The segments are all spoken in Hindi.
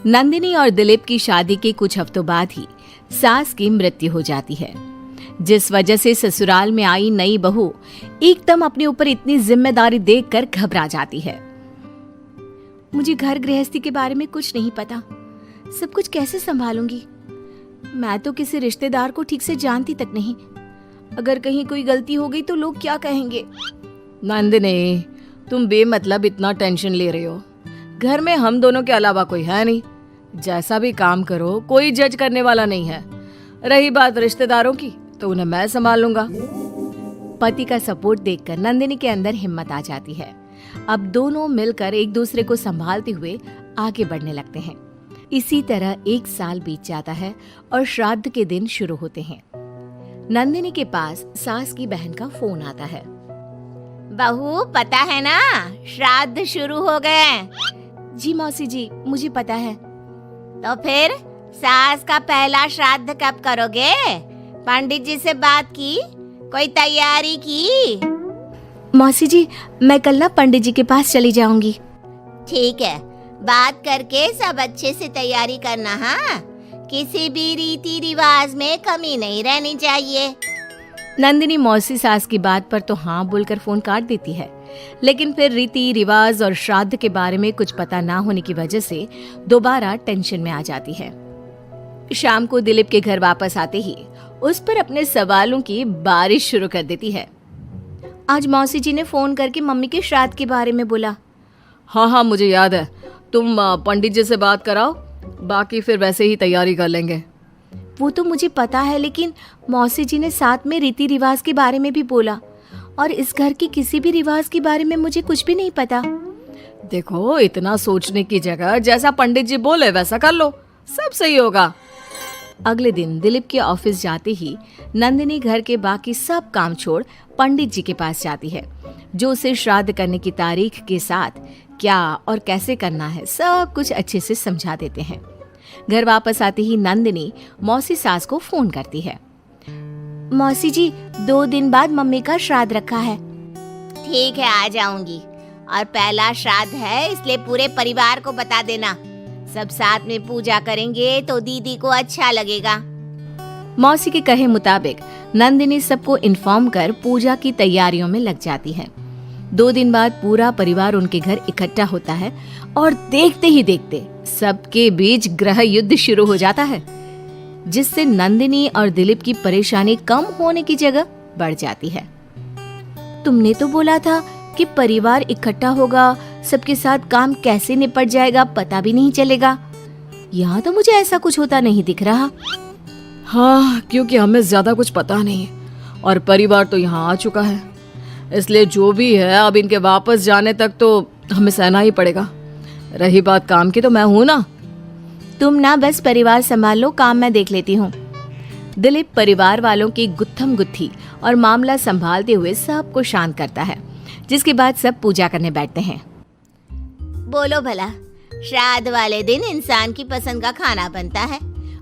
नंदिनी और दिलीप की शादी के कुछ हफ्तों बाद ही सास की मृत्यु हो जाती है, जिस वजह से ससुराल में आई नई बहू एकदम अपने ऊपर इतनी जिम्मेदारी देखकर घबरा जाती है। मुझे घर गृहस्थी के बारे में कुछ नहीं पता, सब कुछ कैसे संभालूंगी? मैं तो किसी रिश्तेदार को ठीक से जानती तक नहीं। अगर कहीं कोई गलती हो गई तो लोग क्या कहेंगे? नंदिनी, तुम बेमतलब इतना टेंशन ले रही हो। घर में हम दोनों के अलावा कोई है नहीं। जैसा भी काम करो कोई जज करने वाला नहीं है। रही बात रिश्तेदारों की तो उन्हें मैं संभाल लूंगा। पति का सपोर्ट देखकर नंदिनी के अंदर हिम्मत आ जाती है। अब दोनों मिलकर एक दूसरे को संभालते हुए आगे बढ़ने लगते हैं। इसी तरह 1 साल बीत जाता है और श्राद्ध के दिन शुरू होते हैं। नंदिनी के पास सास की बहन का फोन आता है। बहू, पता है ना, श्राद्ध शुरू हो गए। जी मौसी जी, मुझे पता है। तो फिर सास का पहला श्राद्ध कब करोगे? पंडित जी से बात की? कोई तैयारी की? मौसी जी, मैं कल ना पंडित जी के पास चली जाऊंगी। ठीक है, बात करके सब अच्छे से तैयारी करना। हाँ, किसी भी रीति रिवाज में कमी नहीं रहनी चाहिए। नंदिनी मौसी सास की बात पर तो हाँ बोलकर फोन काट देती है, लेकिन फिर रीति रिवाज और श्राद्ध के बारे में कुछ पता ना होने की वजह से दोबारा टेंशन में आ जाती है। शाम को दिलीप के घर वापस आते ही उस पर अपने सवालों की बारिश शुरू कर देती है। आज मौसी जी ने फोन करके मम्मी के श्राद्ध के बारे में बोला। हाँ, मुझे याद है। तुम पंडित जी से बात कराओ, बाकी फिर वैसे ही तैयारी कर लेंगे। वो तो मुझे पता है, लेकिन मौसी जी ने साथ में रीति रिवाज के बारे में भी बोला, और इस घर की किसी भी रिवाज के बारे में मुझे कुछ भी नहीं पता। देखो, इतना सोचने की जगह जैसा पंडित जी बोले वैसा कर लो, सब सही होगा। अगले दिन दिलीप के ऑफिस जाते ही नंदिनी घर के बाकी सब काम छोड़ पंडित जी के पास जाती है, जो उसे श्राद्ध करने की तारीख के साथ क्या और कैसे करना है सब कुछ अच्छे से समझा देते हैं। घर वापस आते ही नंदिनी मौसी सास को फोन करती है। मौसी जी, 2 दिन बाद मम्मी का श्राद्ध रखा है। ठीक है, आ जाऊंगी। और पहला श्राद्ध है, इसलिए पूरे परिवार को बता देना। सब साथ में पूजा करेंगे तो दीदी को अच्छा लगेगा। मौसी के कहे मुताबिक नंदिनी सबको इन्फॉर्म कर पूजा की तैयारियों में लग जाती है। 2 दिन बाद पूरा परिवार उनके घर इकट्ठा होता है और देखते ही देखते सबके बीच ग्रह युद्ध शुरू हो जाता है, जिससे नंदिनी और दिलीप की परेशानी कम होने की जगह बढ़ जाती है। तुमने तो बोला था कि परिवार इकट्ठा होगा, सबके साथ काम कैसे निपट जाएगा पता भी नहीं चलेगा। यहाँ तो मुझे ऐसा कुछ होता नहीं दिख रहा। हाँ, क्योंकि हमें ज्यादा कुछ पता नहीं है और परिवार तो यहाँ आ चुका है, इसलिए जो भी है अब इनके वापस जाने तक तो हमें सहना ही पड़ेगा। रही बात काम की, तो मैं हूँ ना। तुम ना बस परिवार संभाल लो, काम मैं देख लेती हूँ। दिलीप परिवार वालों की गुत्थम गुत्थी और मामला संभालते हुए सबको शांत करता है, जिसके बाद सब पूजा करने बैठते हैं। बोलो भला, श्राद्ध वाले दिन इंसान की पसंद का खाना बनता है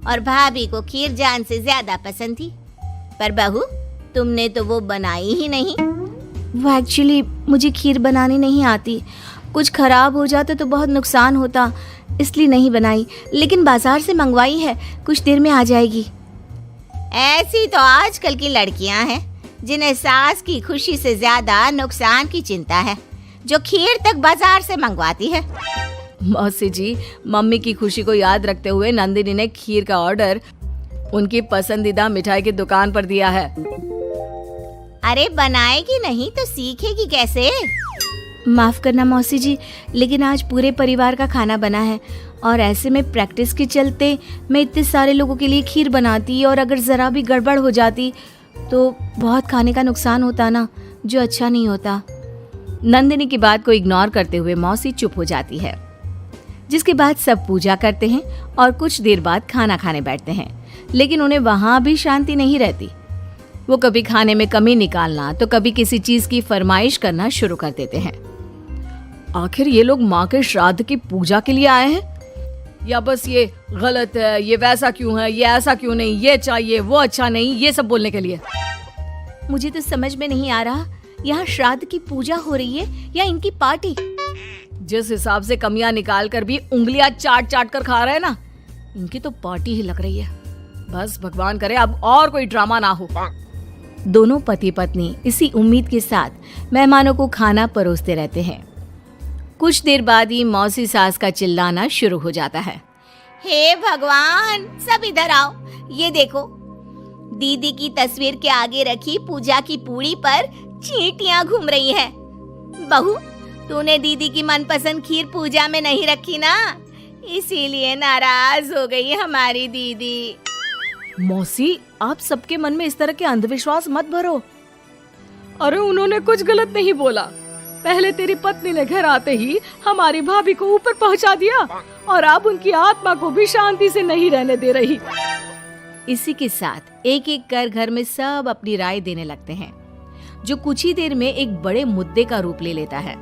और भाभी को खीर जान से ज्यादा पसंद थी, पर बहू तुमने तो वो बनाई ही नहीं। वो एक्चुअली मुझे खीर बनानी नहीं आती, कुछ खराब हो जाता तो बहुत नुकसान होता, इसलिए नहीं बनाई, लेकिन बाजार से मंगवाई है, कुछ देर में आ जाएगी। ऐसी तो आजकल की लड़कियां हैं जिन्हें सास की खुशी से ज्यादा नुकसान की चिंता है, जो खीर तक बाजार से मंगवाती है। मौसी जी, मम्मी की खुशी को याद रखते हुए नंदिनी ने खीर का ऑर्डर उनकी पसंदीदा मिठाई की दुकान पर दिया है। अरे बनाएगी नहीं तो सीखेगी कैसे? माफ करना मौसी जी, लेकिन आज पूरे परिवार का खाना बना है और ऐसे में प्रैक्टिस के चलते मैं इतने सारे लोगों के लिए खीर बनाती और अगर जरा भी गड़बड़ हो जाती तो बहुत खाने का नुकसान होता ना, जो अच्छा नहीं होता। नंदिनी की बात को इग्नोर करते हुए मौसी चुप हो जाती है, जिसके बाद सब पूजा करते हैं और कुछ देर बाद खाना खाने बैठते हैं, लेकिन उन्हें वहां भी शांति नहीं रहती। वो कभी खाने में कमी निकालना तो कभी किसी चीज की फरमाइश करना शुरू कर देते हैं। आखिर ये लोग माँ के श्राद्ध की पूजा के लिए आए हैं या बस ये गलत है, ये वैसा क्यों है, ये ऐसा क्यों नहीं, ये चाहिए वो अच्छा नहीं, ये सब बोलने के लिए? मुझे तो समझ में नहीं आ रहा, यहाँ श्राद्ध की पूजा हो रही है या इनकी पार्टी। जिस हिसाब से कमियां निकाल कर भी उंगलियां चाट चाट कर खा रहे हैं ना, इनकी तो पार्टी ही लग रही है। बस भगवान करे अब और कोई ड्रामा ना हो। दोनों पति पत्नी इसी उम्मीद के साथ मेहमानों को खाना परोसते रहते हैं। कुछ देर बाद ही मौसी सास का चिल्लाना शुरू हो जाता है। हे भगवान, सब इधर आओ। ये देखो, दीदी की तस्वीर के आगे रखी पूजा की पूड़ी पर चींटियां घूम रही है। बहू, तूने दीदी की मनपसंद खीर पूजा में नहीं रखी ना, इसीलिए नाराज हो गई हमारी दीदी। मौसी, आप सबके मन में इस तरह के अंधविश्वास मत भरो। अरे उन्होंने कुछ गलत नहीं बोला। पहले तेरी पत्नी ने घर आते ही हमारी भाभी को ऊपर पहुंचा दिया और अब उनकी आत्मा को भी शांति से नहीं रहने दे रही। इसी के साथ एक एक कर घर में सब अपनी राय देने लगते हैं, जो कुछ ही देर में एक बड़े मुद्दे का रूप ले लेता है,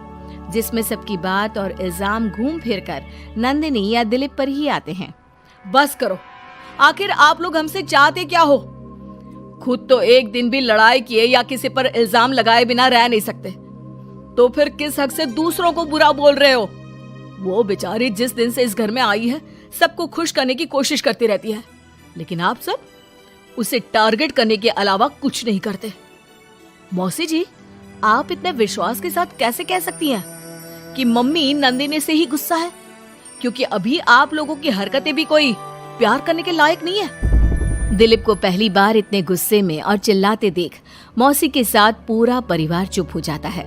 जिसमें सबकी बात और इल्जाम घूम फिर कर नंदिनी या दिलीप पर ही आते हैं। बस करो, आखिर आप लोग हमसे चाहते क्या हो? खुद तो एक दिन भी लड़ाई किए या किसी पर इल्जाम लगाए बिना रह नहीं सकते, तो फिर किस हक से दूसरों को बुरा बोल रहे हो? वो बेचारी जिस दिन से इस घर में आई है सबको खुश करने की कोशिश करती रहती है, लेकिन आप सब उसे टारगेट करने के अलावा कुछ नहीं करते। मौसी जी, आप इतने विश्वास के साथ कैसे कह सकती हैं कि मम्मी नंदिनी से ही गुस्सा है? क्योंकि अभी आप लोगों की हरकतें भी कोई प्यार करने के लायक नहीं है। दिलीप को पहली बार इतने गुस्से में और चिल्लाते देख मौसी के साथ पूरा परिवार चुप हो जाता है।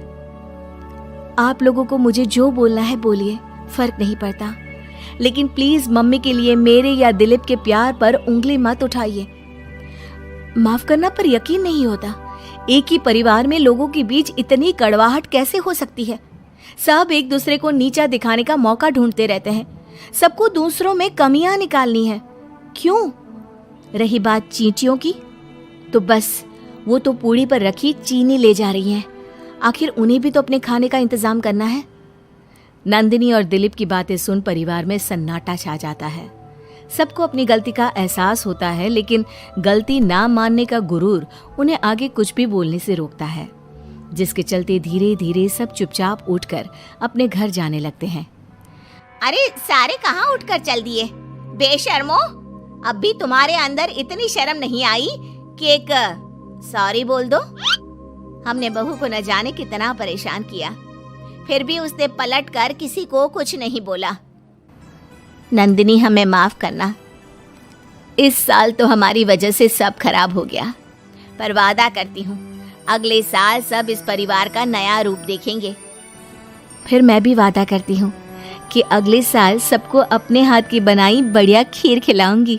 आप लोगों को मुझे जो बोलना है बोलिए, फर्क नहीं पड़ता, लेकिन प्लीज मम्मी के लिए मेरे या दिलीप के प्यार पर उंगली मत उठाइए। माफ करना पर यकीन नहीं होता, एक ही परिवार में लोगों के बीच इतनी कड़वाहट कैसे हो सकती है? सब एक दूसरे को नीचा दिखाने का मौका ढूंढते रहते हैं, सबको दूसरों में कमियां निकालनी है। क्यों? रही बात चींटियों की, तो बस वो तो पूड़ी पर रखी चीनी ले जा रही हैं। आखिर उन्हें भी तो अपने खाने का इंतजाम करना है। नंदिनी और दिलीप की बातें सुन परिवार में सन्नाटा छा जाता है। सबको अपनी गलती का एहसास होता है, लेकिन गलती ना मानने का गुरूर उन्हें आगे कुछ भी बोलने से रोकता है, जिसके चलते धीरे धीरे सब चुपचाप उठकर अपने घर जाने लगते हैं। अरे सारे कहाँ उठकर चल दिए? बेशर्मो, अब भी तुम्हारे अंदर इतनी शर्म नहीं आई कि एक सॉरी बोल दो? हमने बहू को न जाने कितना परेशान किया, फिर भी उसने पलट कर किसी को कुछ नहीं बोला। नंदिनी, हमें माफ करना। इस साल तो हमारी वजह से सब खराब हो गया, पर वादा करती हूँ अगले साल सब इस परिवार का नया रूप देखेंगे। फिर मैं भी वादा करती हूँ कि अगले साल सबको अपने हाथ की बनाई बढ़िया खीर खिलाऊंगी।